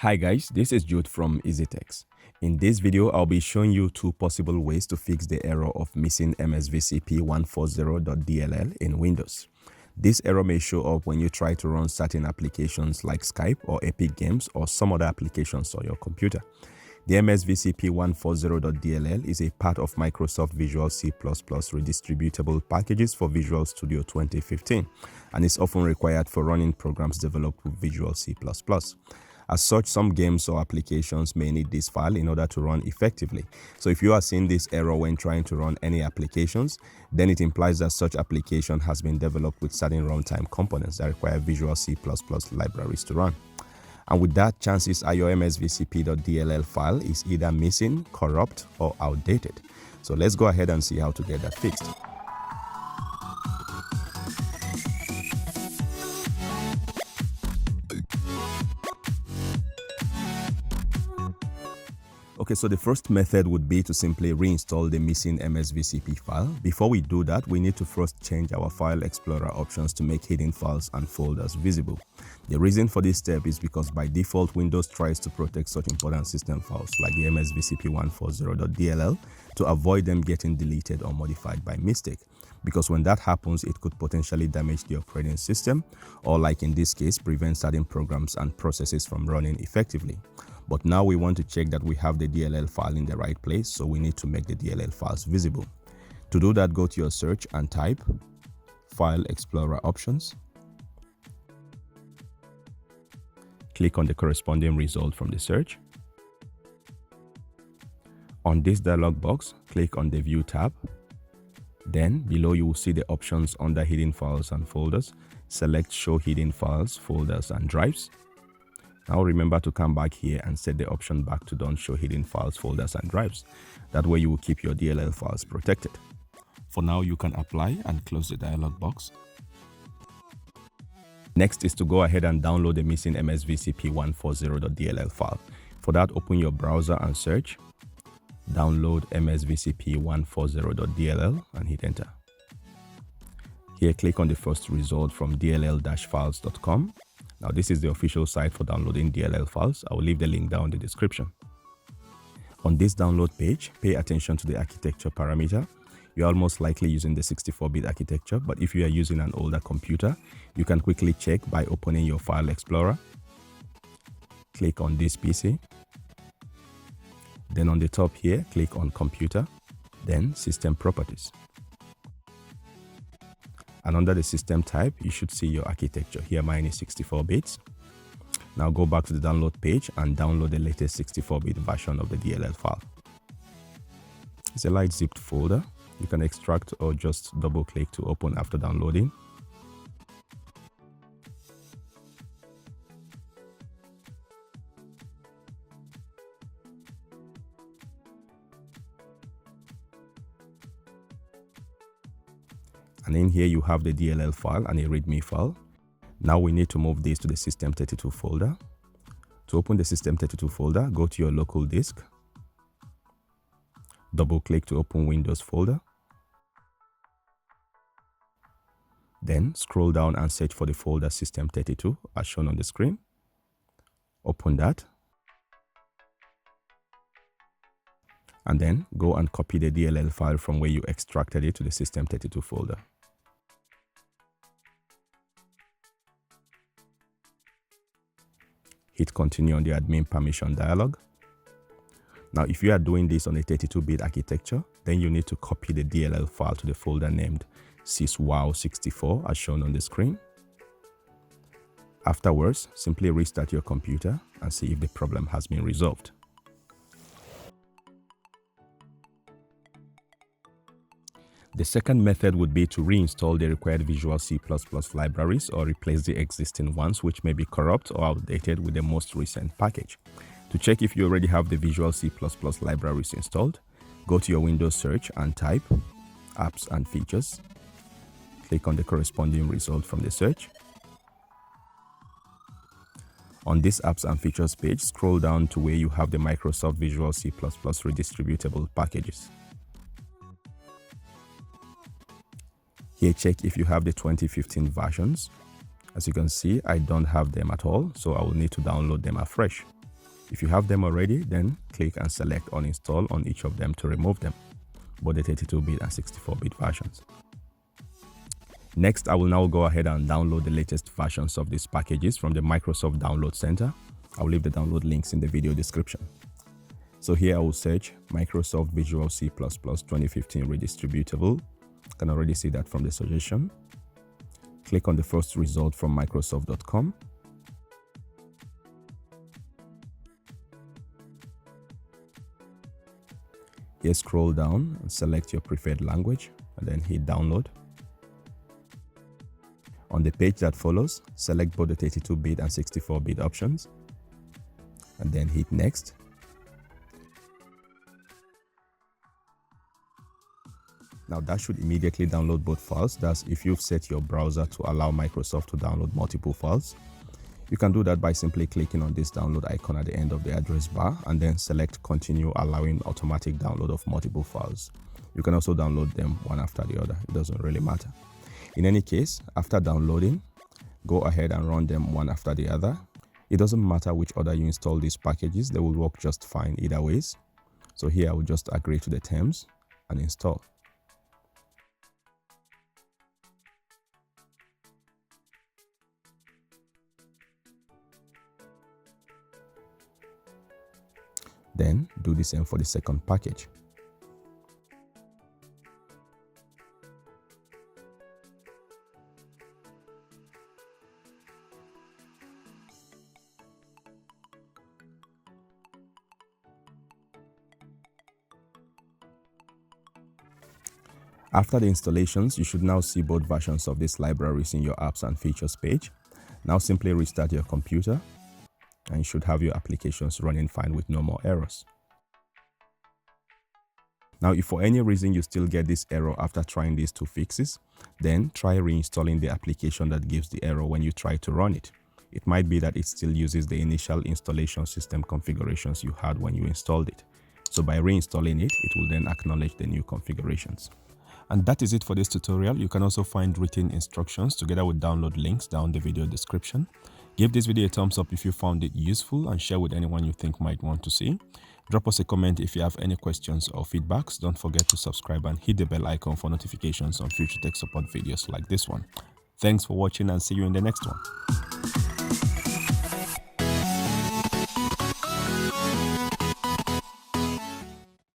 Hi guys, this is Jude from 𝐂𝐃𝐃𝐃. In this video, I'll be showing you two possible ways to fix the error of missing MSVCP140.dll in Windows. This error may show up when you try to run certain applications like Skype or Epic Games or some other applications on your computer. The MSVCP140.dll is a part of Microsoft Visual C++ redistributable packages for Visual Studio 2015 and is often required for running programs developed with Visual C++. As such, some games or applications may need this file in order to run effectively. So if you are seeing this error when trying to run any applications, then it implies that such application has been developed with certain runtime components that require Visual C++ libraries to run. And with that, chances are your msvcp.dll file is either missing, corrupt, or outdated. So let's go ahead and see how to get that fixed. Okay, so the first method would be to simply reinstall the missing MSVCP file. Before we do that, we need to first change our File Explorer options to make hidden files and folders visible. The reason for this step is because by default, Windows tries to protect such important system files like the MSVCP140.dll to avoid them getting deleted or modified by mistake. Because when that happens, it could potentially damage the operating system or, like in this case, prevent certain programs and processes from running effectively. But now we want to check that we have the DLL file in the right place, so we need to make the DLL files visible. To do that, go to your search and type File Explorer Options. Click on the corresponding result from the search. On this dialog box, click on the View tab. Then below you will see the options under Hidden Files and Folders. Select Show Hidden Files, Folders and Drives. Now remember to come back here and set the option back to Don't Show Hidden Files, Folders and Drives. That way you will keep your DLL files protected. For now, you can apply and close the dialog box. Next is to go ahead and download the missing MSVCP140.dll file. For that, open your browser and search Download MSVCP140.dll and hit enter. Here, click on the first result from dll-files.com. Now, this is the official site for downloading DLL files. I will leave the link down in the description. On this download page, pay attention to the architecture parameter. You're almost likely using the 64-bit architecture, but if you are using an older computer, you can quickly check by opening your File Explorer. Click on this PC. Then on the top here, click on Computer, then System Properties. And under the system type, you should see your architecture. Here mine is 64 bits. Now go back to the download page and download the latest 64-bit version of the DLL file. It's a light zipped folder. You can extract or just double click to open after downloading. And in here you have the DLL file and a README file. Now we need to move this to the System32 folder. To open the System32 folder, go to your local disk. Double click to open Windows folder. Then scroll down and search for the folder System32 as shown on the screen. Open that. And then go and copy the DLL file from where you extracted it to the System32 folder. Hit continue on the admin permission dialog. Now, if you are doing this on a 32-bit architecture, then you need to copy the DLL file to the folder named syswow64 as shown on the screen. Afterwards, simply restart your computer and see if the problem has been resolved. The second method would be to reinstall the required Visual C++ libraries or replace the existing ones which may be corrupt or outdated with the most recent package. To check if you already have the Visual C++ libraries installed, go to your Windows search and type Apps and Features. Click on the corresponding result from the search. On this Apps and Features page, scroll down to where you have the Microsoft Visual C++ redistributable packages. Here, check if you have the 2015 versions. As you can see, I don't have them at all, so I will need to download them afresh. If you have them already, then click and select uninstall on each of them to remove them, both the 32-bit and 64-bit versions. Next, I will now go ahead and download the latest versions of these packages from the Microsoft Download Center. I will leave the download links in the video description. So here I will search Microsoft Visual C++ 2015 Redistributable. You can already see that from the suggestion. Click on the first result from Microsoft.com. Here, scroll down and select your preferred language and then hit download. On the page that follows, select both the 32-bit and 64-bit options and then hit next. Now that should immediately download both files. That's if you've set your browser to allow Microsoft to download multiple files. You can do that by simply clicking on this download icon at the end of the address bar and then select continue allowing automatic download of multiple files. You can also download them one after the other. It doesn't really matter. In any case, after downloading, go ahead and run them one after the other. It doesn't matter which order you install these packages, they will work just fine either ways. So here I will just agree to the terms and install. Then do the same for the second package. After the installations, you should now see both versions of these libraries in your apps and features page. Now simply restart your computer and you should have your applications running fine with no more errors. Now, if for any reason you still get this error after trying these two fixes, then try reinstalling the application that gives the error when you try to run it. It might be that it still uses the initial installation system configurations you had when you installed it. So by reinstalling it, it will then acknowledge the new configurations. And that is it for this tutorial. You can also find written instructions together with download links down the video description. Give this video a thumbs up if you found it useful and share with anyone you think might want to see. Drop us a comment if you have any questions or feedbacks. Don't forget to subscribe and hit the bell icon for notifications on future tech support videos like this one. Thanks for watching and see you in the next one.